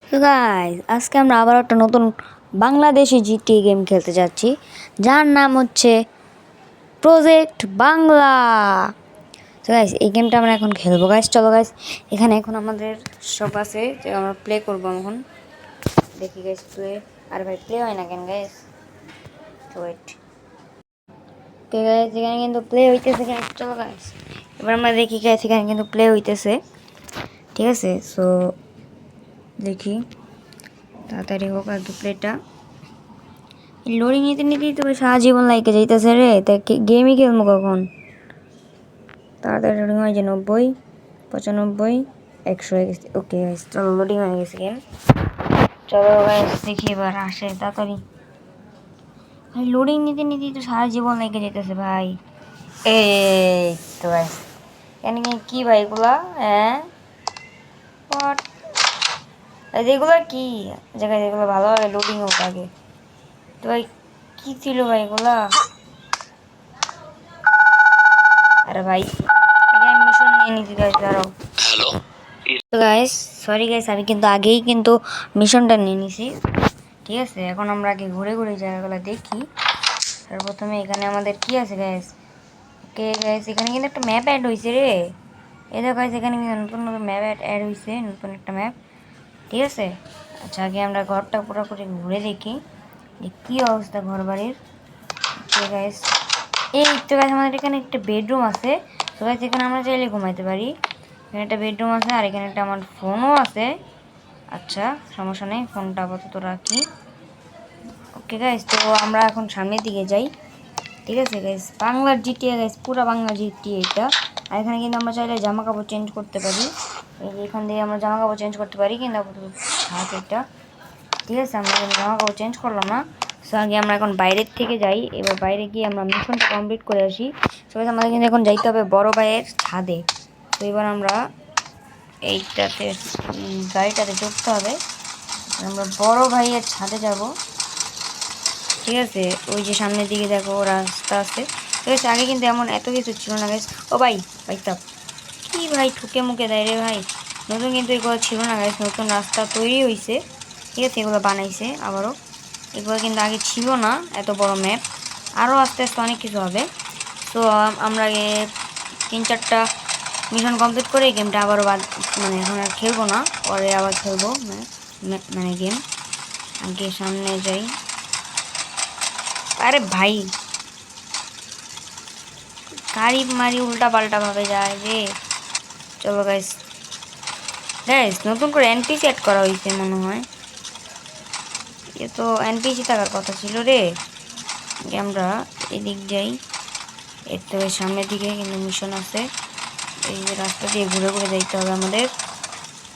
তো গাইস আজকে আমরা আবার একটা নতুন বাংলাদেশি জিটি গেম খেলতে যাচ্ছি, যার নাম হচ্ছে প্রজেক্ট বাংলা। তো গাইস এই গেমটা আমরা এখন খেলবো। গাইস চলো গাইস, এখানে এখন আমাদের সব আছে যে আমরা প্লে করবো। এখন দেখি গাইস প্লে। আর ভাই প্লে হয় না কেন গাইস? ওয়েট, ওকে গাইস এখানে কিন্তু প্লে হইতেছে গাইস। চলো গাইস এবার আমরা দেখি গাইস, এখানে কিন্তু প্লে হইতেছে, ঠিক আছে? সো দেখি তাড়াতাড়ি হোক আর কি প্লেটা। লোডিং নিতে নিতেই তো সারা জীবন লাইকে যাইতেছে রে। তাই গেমই খেলবো কখন? তাড়াতাড়ি লোডিং হয়েছে। 90, 95, 100 হয়ে গেছে। ওকে গাইস চলো, লোডিং হয়ে গেছে গেম। চলো গাইস দেখি এবার আসে তাড়াতাড়ি। ভাই লোডিং নিতে নিতেই তো সারা জীবন লাইকে যেতেছে ভাই। এই তো গাইস এখানে কি ভাই এগুলা? হ্যাঁ হোয়াট, এগুলা কি জায়গায়? এগুলো ভালোভাবে লোডিং হোক আগে। তো ভাই কি ছিল ভাই এগুলা? আরে ভাই আগে আমি মিশন নিয়ে নিতে গাইস, দাঁড়াও। হ্যালো তো গাইস, সরি গাইস, আমি কিন্তু আগেই কিন্তু মিশনটা নিয়ে নিছি, ঠিক আছে? এখন আমরা আগে ঘুরে ঘুরে জায়গাগুলো দেখি। আর প্রথমে এখানে আমাদের কি আছে গাইস? ওকে গাইস এখানে কিন্তু একটা ম্যাপ অ্যাড হয়েছে রে। এই দেখো গাইস এখানে কিন্তু নতুন নতুন ম্যাপ অ্যাড হয়েছে, নতুন একটা ম্যাপ, ঠিক আছে? আচ্ছা আগে আমরা ঘরটা পুরোপুরি ঘুরে দেখি যে কী অবস্থা ঘর বাড়ির। ওকে গাইস এই তো গাইস আমাদের এখানে একটা বেডরুম আছে। তো গাইস এখানে আমরা চাইলে ঘুমাইতে পারি। এখানে একটা বেডরুম আছে আর এখানে একটা আমার ফোনও আছে। আচ্ছা সমস্যা নেই, ফোনটা আপাতত রাখি। ওকে গাইস তো আমরা এখন সামনের দিকে যাই, ঠিক আছে গাইস? বাংলার জিটিএ গাইস, পুরো বাংলা জিটিএ এটা। আর এখানে কিন্তু আমরা চাইলে জামা কাপড় চেঞ্জ করতে পারি। এই যে এখান দিয়ে আমরা জামা কাপড় চেঞ্জ করতে পারি, কিন্তু আপাতত থাক এটা, ঠিক আছে? আমরা জামা কাপড় চেঞ্জ করলাম না। সো আগে আমরা এখন বাইরের থেকে যাই। এবার বাইরে গিয়ে আমরা মিশনটা কমপ্লিট করে আসি। সবাই আমাদের কিন্তু এখন যাইতে হবে বড় ভাইয়ের ছাদে। তো এবার আমরা এইটাতে গাড়িটাতে চড়তে হবে। আমরা বড় ভাইয়ের ছাদে যাব, ঠিক আছে? ওই যে সামনের দিকে দেখো রাস্তা আছে, ঠিক আছে? আগে কিন্তু এমন এত কিছু ছিল না গাইস। ও ভাই ভাই তাপ কি ভাই ঠুকে মুখে দেয় রে ভাই। নতুন কিন্তু এগুলো ছিল না গাইস, নতুন রাস্তা তৈরি হয়েছে, ঠিক আছে? এগুলো বানাইছে আবারও, এগুলো কিন্তু আগে ছিল না এত বড় ম্যাপ। আরও আস্তে আস্তে অনেক কিছু হবে। তো আমরা 3-4টা মিশন কমপ্লিট করে গেমটা আবারও মানে এখন আর খেলবো না, পরে আবার খেলবো মানে গেম। আগে সামনে যাই। আরে ভাই গাড়ি মারি উল্টা পাল্টা ভাবে যায় রে। চলো গাইস, গাইস নতুন করে এনপিসি অ্যাড করা হয়েছে মনে হয়। এ তো এনপিসি থাকার কথা ছিল রে। আমরা এদিক যাই, এর তো সামনের দিকে কিন্তু মিশন আছে। এই যে রাস্তা দিয়ে ঘুরে ঘুরে যাইতে হবে আমাদের,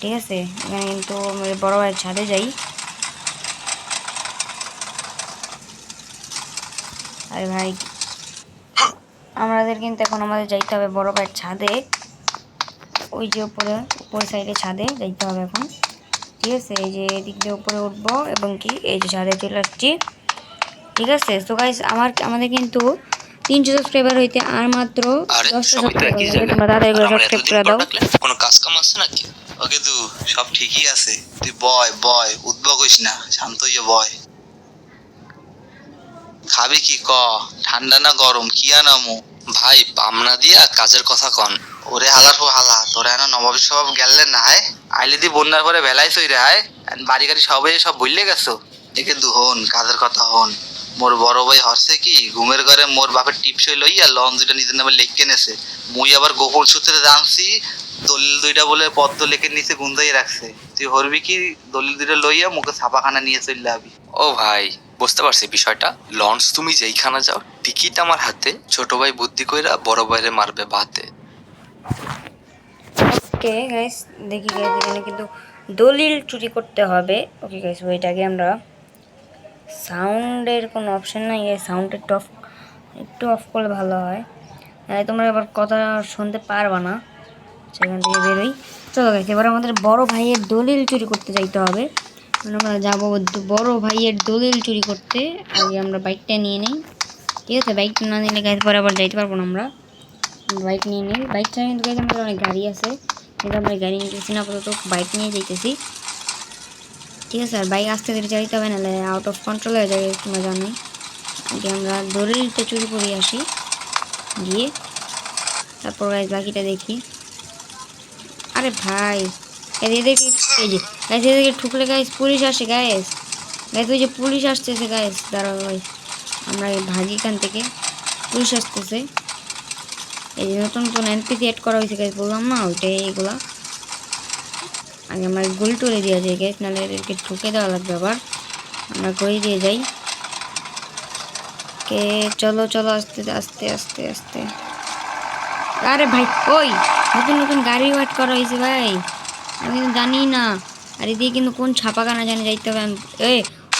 ঠিক আছে? এখানে কিন্তু বড় ভাইয়ের ছাদে যাই। আরে ভাই আমাদের কিন্তু এখন আমাদের যাইতে হবে বড় ভাইয়ের ছাদে। ওই যে উপরে উপর সাইডে ছাদে যাইতে হবে এখন, ঠিক আছে? এই যে এদিক দিয়ে উপরে উঠবো এবং কি এই যে ছাদে চলে আসছি, ঠিক আছে? তো গাইস আমাদের কিন্তু 300 সাবস্ক্রাইবার হইতে আর মাত্র 10টা সাবস্ক্রাইবার লাগবে। তোমরা তাড়াতাড়ি করে সাবস্ক্রাইব করে দাও। কোনো কাজ কাম আছে নাকি? ওকে তু সব ঠিকই আছে, তুই বয় বয়, উদ্ভব হইস না, শান্ত হইয়া বয়। খাবি কি ক? ঠান্ডা না গরম কি আনামু? ভাই পামনা দিয়া কাজের কথা কন। ওরে হালার পর হালা, তোরা না নবাবের স্বভাব গেলে না হয় আইলে দি বন্যার পরে বেলাই সই রে হয় বাড়ি গাড়ি সবাই সব বললে গেছো। একে দু হন কাজের কথা হন। মোর বড় ভাই হরছে কি ঘুমের ঘরে মোর বাপের টিপসই লইয়া লঞ্চ দুইটা নিজের নামে লেখকে নেছে। মুই আবার গোপন সূত্রে জানছি দলিল দুইটা বলে পদ্ম লেখের নিচে গুন্দাই রাখছে। তুই হরবি কি দলিল দুইটা লইয়া মুখে ছাপাখানা নিয়ে চলে আবি। ও ভাই বুঝতে পারছি বিষয়টা। লঞ্চ তুমি যেইখানে যাও টিকিট আমার হাতে, ছোট ভাই বুদ্ধি কইরা বড় ভাইরে মারবে ভাতে। ওকে গাইস দেখি গাইস এখানে কিন্তু দলিল চুরি করতে হবে। ওকে গাইস ওইটাকে আমরা সাউন্ডের কোনো অপশন নাই, এই সাউন্ডের একটু অফ করলে ভালো হয়, তোমরা আবার কথা শুনতে পারবা না। সেখান থেকে বেরোই। চলো গাইস এবার আমাদের বড় ভাইয়ের দলিল চুরি করতে যাইতে হবে। আমরা যাবো বড় ভাইয়ের দলিল চুরি করতে। আগে আমরা বাইকটা নিয়ে নিই, ঠিক আছে? বাইকটা না নিলে গাইস পরে আবার যাইতে পারবো না। আমরা বাইক নিয়ে নিই। বাইক ছাড়া কিন্তু গাইস আমাদের অনেক গাড়ি আছে, কিন্তু আমরা গাড়ি নিতেছি না, আপাতত বাইক নিয়ে যাইতেছি। ঠিক আছে, আর বাইক আস্তে ধীরে চালিতে হবে, নাহলে আউট অফ কন্ট্রোল হয়ে যাবে, তোমরা জানোই। আগে আমরা দলিলটা চুরি করে আসি, গিয়ে তারপর গাইস বাকিটা দেখি। আরে ভাই এদেরকে এই যে গাইস এদেরকে ঠুকলে গাইস পুলিশ আসে গাইস। গাইস ওই যে পুলিশ আসতেছে গাইস, দাঁড়াও গাইস আমরা ভাগি এখান থেকে, পুলিশ আসতেছে। এই যে নতুন নতুন এনপিসি অ্যাড করা হয়েছে গাইস, বললাম না ওইটাই এইগুলা। আগে আমরা গুলি টুলে দিয়ে যাই গাইস, নাহলে এদেরকে ঠুকে দেওয়া লাগবে আবার। আমরা গড়ি দিয়ে যাই। কে চলো চলো আস্তে আস্তে আস্তে আস্তে। আরে ভাই ওই নতুন নতুন গাড়ি ওয়েট করা হয়েছে ভাই, আমি কিন্তু জানি না। আর এদিকে কিন্তু কোন ছাপাখানা জানি যাইতে হবে।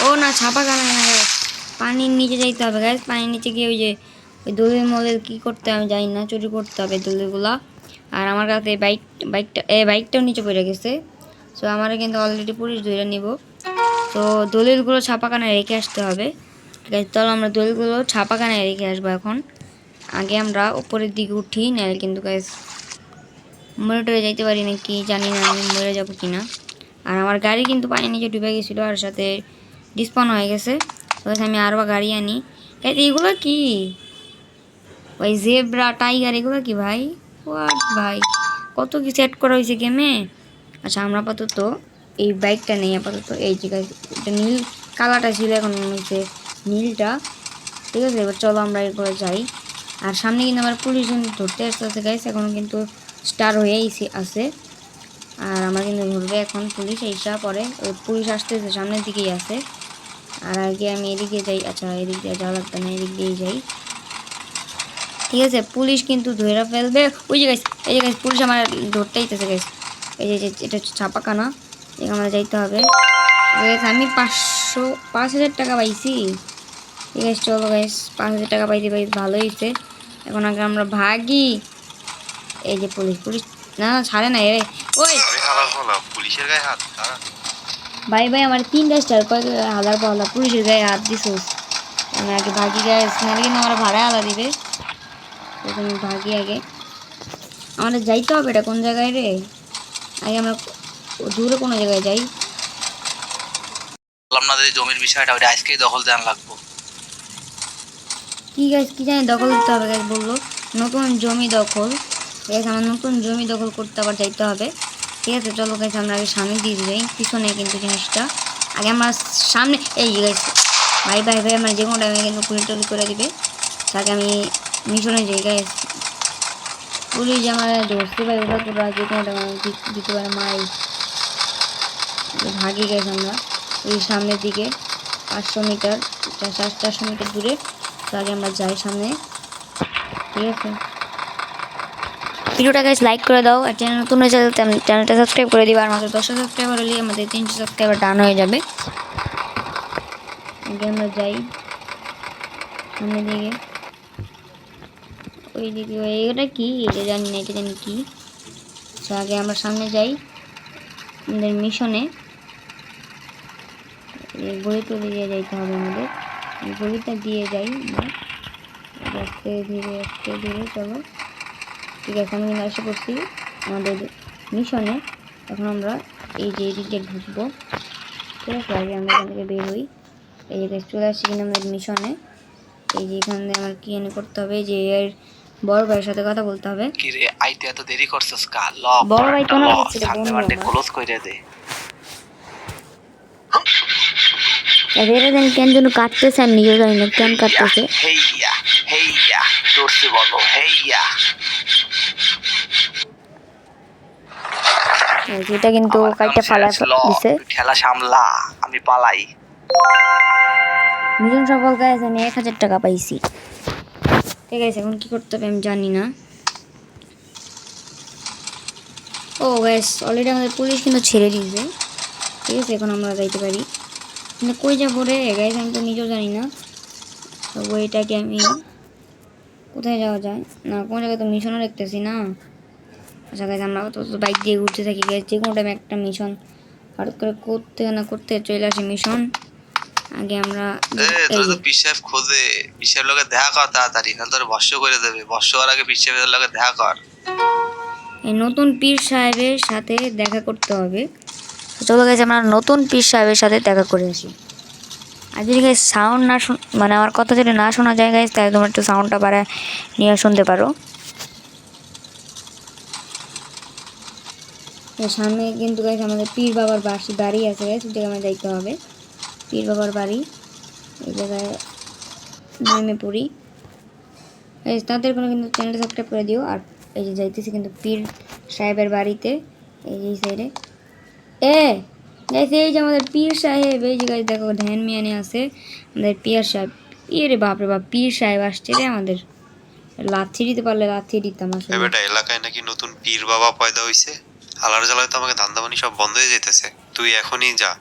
ও না ছাপাখানা না গাইস, পানির নিচে যাইতে হবে গাইস। পানির নিচে গিয়ে ওই যে ওই দলিল মলিল কী করতে হবে আমি জানি না, চুরি করতে হবে দলিলগুলা। আর আমার কাছে বাইকটাও নিচে পড়ে গেছে। সো আমার কিন্তু অলরেডি পুলিশ ধরে নিব। তো দলিলগুলো ছাপাখানায় রেখে আসতে হবে। ঠিক আছে, চলো আমরা দলিলগুলো ছাপাখানায় রেখে আসবো এখন। আগে আমরা উপরের দিকে উঠি, নাহলে কিন্তু গাইস মরে টরে যাইতে পারি না, কি জানি না আমি মরে যাবো কিনা। আর আমার গাড়ি কিন্তু পানির নিচে ডুবে গেছিলো, আর সাথে ডিসপাউন হয়ে গেছে। তো আমি আরও গাড়ি আনি। এগুলো কি ওই জেব্রা টাইগার, এগুলো কি ভাই? হোয়াট ভাই, কত কি সেট করা হয়েছে গেমে। আচ্ছা আমরা আপাতত এই বাইকটা নেই আপাতত। এই জায়গায় এটা নীল কালারটা ছিল, এখন হচ্ছে নীলটা। ঠিক আছে, এবার চলো আমরা এরপরে যাই। আর সামনে কিন্তু আমার পুলিশ কিন্তু ধরতে আসতে গাইছে, এখন কিন্তু স্টার হয়েই আছে। আর আমার কিন্তু ধরবে এখন পুলিশ এইসা পরে, ওই পুলিশ আসতেছে সামনের দিকেই আছে। আর আগে আমি এদিকে যাই। আচ্ছা এদিক দিয়ে যাওয়া লাগবে না, এদিক দিয়েই যাই। ঠিক আছে, পুলিশ কিন্তু ধরে ফেলবে। ওই যে গাইস, এই যে গাইস পুলিশ আমার ধরতে আইতেছে গাইস। এই যে এটা হচ্ছে ছাপাখানা, আমরা যাইতে হবে। আমি 5,000 টাকা পাইছি। ঠিক আছে চলো গাইস, 5,000 টাকা পাইতে পাই, ভালোই হয়েছে। এখন আগে আমরা ভাগি। এই যে পুলিশ না ছাড়ে না রে। ওই পুলিশের গায়ে হাত। ভাই ভাই আমার 3টা স্টার, কয়েক হাজার পাওয়া পুলিশের গায়ে হাত দিছোস। আমি আগে ভাগি গাইস, নাহলে কিন্তু আমার ভাড়া আলাদা দিবে। তুমি ভাগি আগে, আমাদের যাইতে হবে। এটা কোন জায়গায় রে? আগে আমরা দূরে কোনো জায়গায় যাই। আপনাদের জমির বিষয়টা ওটা আজকেই দখল দেওয়া লাগবো। কি গাইস কি জানি দখল দিতে হবে গাইস, বললো নতুন জমি দখল। ঠিক আছে, আমার নতুন জমি দখল করতে আবার যাইতে হবে। ঠিক আছে চলো গাইস, আমরা আগে সামনে দিয়ে যাই, পিছনে কিন্তু জিনিসটা আগে আমরা সামনে। এই গাইস ভাই ভাই ভাই আমার যে কোনো টাইমে কিন্তু পুলিশ টলি করে দিবে। তাকে আমি মিশনে যাই গাইস। পুলিশ আমার ধরতে পারে, ওরা তোরা যে কোনো টাইমে দিতে পারে মাই। ভাগি গাইস আমরা ওই সামনের দিকে 500 মিটার 400 মিটার দূরে। তো আগে আমরা যাই সামনে। ঠিক আছে, ভিডিওটা গাইস লাইক করে দাও, আর চ্যানেল নতুন হয়ে যাবে চ্যানেলটা সাবস্ক্রাইব করে দিবা। আর মাত্র 10 সাবস্ক্রাইবার হলে আমাদের 300 সাবস্ক্রাইবার ডান হয়ে যাবে। আগে আমরা যাই সামনের দিকে। ওই দিকে এটা কি, এটা জানি না, এটা জানি কি। তো আগে আমরা সামনে যাই আমাদের মিশনে। এই গলি টলি দিয়ে যাইতে হবে আমাদের, এই গলিটা দিয়ে যাই আমরা আস্তে ধীরে চলো। ঠিক আছে, আমি এসে পড়ছি আমাদের মিশনে। এখন আমরা এই যে এদিকে ঢুকবো। ঠিক আছে, আগে আমরা এখান থেকে বের হই। এই জায়গায় চলে আসছি কিনা আমাদের মিশনে। এই যে এখানে আমার কি এনে করতে হবে, যে এর বড় ভাইয়ের সাথে কথা বলতে হবে। কি রে আইতে এত দেরি করছস কা? ল বড় ভাই কোন হচ্ছে সামনে মাঠে ক্লোজ কইরা দে। এদের দেন কেন যেন কাটতেছে, আমি নিজেও জানি না কেন কাটতেছে। হেইয়া জোরসে বলো হেইয়া। এটা কিন্তু কাইটা ফালা দিছে। খেলা সামলা, আমি পালাই। মিশন সফল গাইস, আমি 1000 টাকা পাইছি। ঠিক আছে, এখন কি করতে হবে আমি জানি না। ও গাইস অলরেডি আমাদের পুলিশ কিন্তু ছেড়ে দিয়েছে। ঠিক আছে, এখন আমরা যাইতে পারি। কিন্তু কই যাবো রে গাইস, আমি তো নিজেও জানি না। তো ওইটাকে আমি কোথায় যাওয়া যায় না, কোন জায়গায় তো মিশনও দেখতেছি না। আচ্ছা গাইস, আমরা তো বাইক দিয়ে ঘুরতে থাকি গাইস, যে কোনো টাইমে একটা মিশন হঠাৎ করে করতে চলে আসে মিশন। আগে আমরা তোর তো পিসাব খোঁজে, পিসাব লগে দেখা কর তাড়াতাড়ি, না তোর ভস্য করে দেবে। ভস্য হওয়ার আগে পিসাবের লগে দেখা কর। এই নতুন পীর সাহেবের সাথে দেখা করতে হবে। চলো গাইস আমরা নতুন পীর সাহেবের সাথে দেখা করে আসি। আর যদি গাইস সাউন্ড না মানে আমার কথা যদি না শোনা যায় গাইস, তাহলে তোমরা একটু সাউন্ডটা বাড়ায় নিয়ে শুনতে পারো। সামনে কিন্তু গাইস আমাদের পীর বাবার বাড়ি আছে গাইস, ওই জায়গায় আমার যাইতে হবে। পীর বাবার বাড়ি এই জায়গায় নেমে পড়ি। তাদের কোনো কিন্তু চ্যানেলটা সাবস্ক্রাইব করে দিও। আর এই যে যাইতেছি কিন্তু পীর সাহেবের বাড়িতে, এই যে সাইডে গাইস এই যে আমাদের পীর সাহেব। এই যে গাইস দেখো ধ্যান মিয়ানে আছে আমাদের পীর সাহেব। রে বাপরে বাপ, পীর সাহেব আসছে রে আমাদের। লাথি দিতে পারলে লাথি দিতাম আসলে। বেটা এলাকায় নাকি নতুন পীর বাবা পয়দা হইছে। হালার জ্বালায় তো আমাকে ধান্দাবানি সব বন্ধ হয়ে যেতেছে। তুই এখনই যা,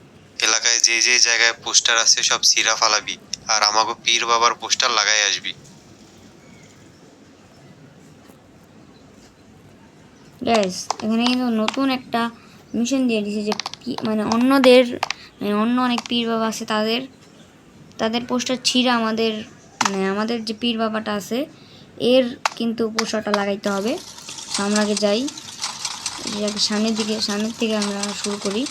এলাকায় যে যে জায়গায় পোস্টার আছে সব সিরা ফালাবি, আর আমাকে পীর বাবার পোস্টার লাগাই আসবি। গ্যাস এখানে কিন্তু নতুন একটা মিশন দিয়ে দিয়েছে যে মানে অন্যদের মানে অন্য অনেক পীর বাবা আছে, তাদের পোস্টার ছিঁড়া আমাদের মানে আমাদের যে পীর বাবাটা আছে এর কিন্তু পোস্টারটা লাগাইতে হবে। তো আমরা আগে যাই, সামনের থেকে আমরা শুরু করি।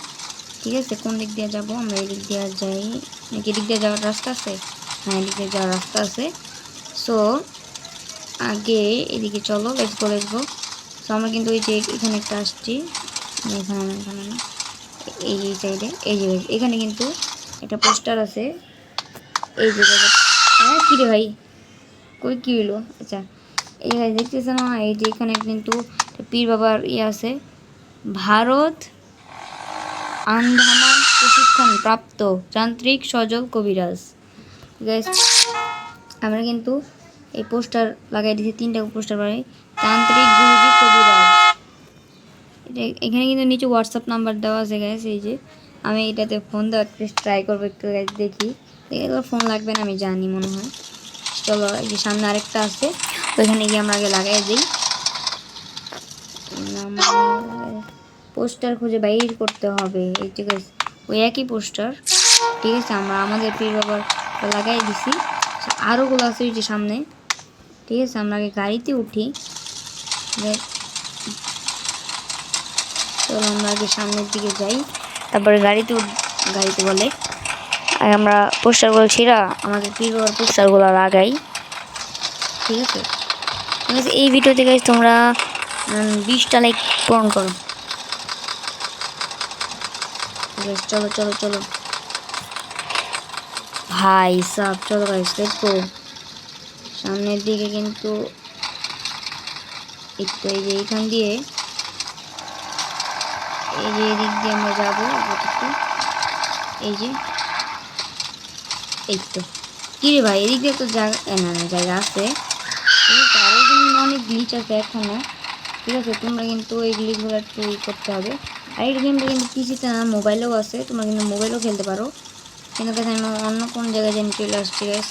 ঠিক আছে, কোন দিক দিয়ে যাব আমরা? এই দিক দিয়ে যাই নাকি এদিক দিয়ে যাওয়ার রাস্তা আছে? হ্যাঁ, এদিক দিয়ে যাওয়ার রাস্তা আছে। সো আগে এদিকে চলো, লেটস গো। তো আমরা কিন্তু ওই যে এখানে একটা আসছি, এখানে না, এই যে সাইডে এই যে এখানে কিন্তু একটা পোস্টার আছে। এই যে হ্যাঁ কী রে ভাই, কই কী হইলো? আচ্ছা এই দেখতেছে না, এই যে এখানে কিন্তু পীর বাবার আছে, ভারত আন্দামান প্রশিক্ষণ প্রাপ্ত যান্ত্রিক সজল কবিরাজ। আমরা কিন্তু এই পোস্টার লাগাই দিয়েছি, 3টা পোস্টার বাড়ি তান্ত্রিক গুরুজি কবিরাজ। এখানে কিন্তু নিচে হোয়াটসঅ্যাপ নাম্বার দেওয়া আছে গাইস। এই যে আমি এটাতে ফোন দেওয়ার ট্রাই করবো একটু গাইস, দেখি ফোন লাগবে না আমি জানি মনে হয়। চলো এই যে সামনে আরেকটা আছে, ওইখানে গিয়ে আমরা আগে লাগাই দিই। পোস্টার খুঁজে বাইর করতে হবে। এই যে গাইস ওই একই পোস্টার। ঠিক আছে, আমরা আমাদের পীর বাবার লাগাই দিছি, আরোগুলো আছে ওই যে সামনে। ঠিক আছে, আমরা আগে গাড়িতে উঠি। চলো আমরা আগে সামনের দিকে যাই, তারপরে গাড়িতে বলে আর আমরা পোস্টারগুলো ছিঁড়া আমাদের পীর বাবার পোস্টারগুলো লাগাই। ঠিক আছে, এই ভিডিওতে গাইস তোমরা 20টা লাইক পূরণ করো। চলো চলো চলো ভাই সব, চলো গাইস লেটস গো। সামনের দিকে কিন্তু একটু এই যে এইখান দিয়ে এই যে এদিক দিয়ে আমরা যাবো। এই যে এই তো কী রে ভাই, এদিক দিয়ে তো জায়গা আছে, আর এই জন্য অনেক গ্লিচ আছে এখনো। ঠিক আছে, তোমরা কিন্তু এই গ্লিচগুলো একটু করতে হবে। আর এই গেমটা কিন্তু পিসিতে না, মোবাইলেও আছে, তোমরা কিন্তু মোবাইলেও খেলতে পারো। কিন্তু কাছে আমি অন্য কোন জায়গায় যেন চলে আসছি গাইস।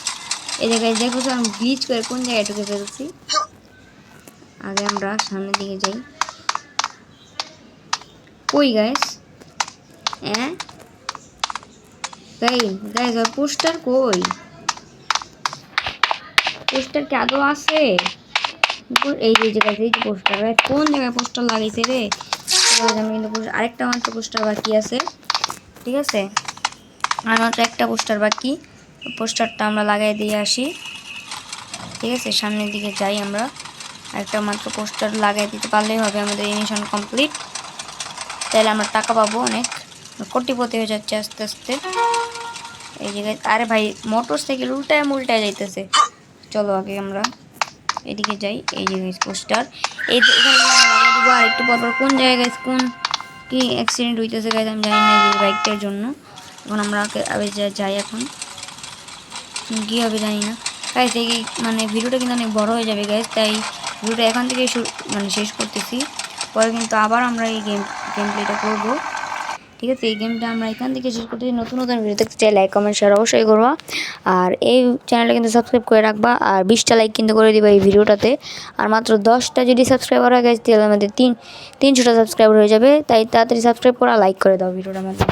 এই জায়গায় দেখো তো আমি গ্লিচ করে কোন জায়গায় ঢুকে ফেলছি। আগে আমরা সামনের দিকে যাই। কই গাইস? হ্যাঁ গাইস আর পোস্টার কই? পোস্টার কি আদৌ আছে? এই যে গাইস এই যে পোস্টার, কোন জায়গায় পোস্টার লাগাইছে রে? আমি কিন্তু আরেকটা মাত্র পোস্টার বাকি আছে। ঠিক আছে, আর মাত্র একটা পোস্টার বাকি, পোস্টারটা আমরা লাগাই দিয়ে আসি। ঠিক আছে, সামনের দিকে যাই আমরা। আরেকটা মাত্র পোস্টার লাগাই দিতে পারলেই হবে আমাদের মিশন কমপ্লিট। তাহলে আমরা টাকা পাবো অনেক, কোটিপতি হয়ে যাচ্ছে আস্তে আস্তে। এই জায়গায় আরে ভাই মোটর সাইকেল উল্টায় যাইতেছে। চলো আগে আমরা এদিকে যাই। এই যে পোস্টার এই এখানে লাগাই দিব। আর একটু পর কোন জায়গায় কোন কি অ্যাক্সিডেন্ট হইতেছে গাইজ আমি জানি না এই বাইকটার জন্য। এখন আমরা যাই, এখন কী হবে জানি না গাইজ। এই মানে ভিডিওটা কিন্তু অনেক বড় হয়ে যাবে গাইজ, তাই ভিডিওটা এখান থেকে শেষ করতেছি। পরে কিন্তু আবার আমরা এই গেম প্লেটা করবো। ঠিক আছে, এই গেমটা আমরা এখান থেকে শেষ করতেছি। নতুন ভিডিও দেখতে চাই লাইক কমেন্ট শেয়ার অবশ্যই করবা। আর এই চ্যানেলটা কিন্তু সাবস্ক্রাইব করে রাখবা। আর 20টা লাইক কিন্তু করে দিবা এই ভিডিওটাতে। আর মাত্র 10টা যদি সাবস্ক্রাইবার হয়ে গেছে তাহলে আমাদের 300টা সাবস্ক্রাইবার হয়ে যাবে। তাই তাড়াতাড়ি সাবস্ক্রাইব করা, লাইক করে দাও ভিডিওটার মধ্যে।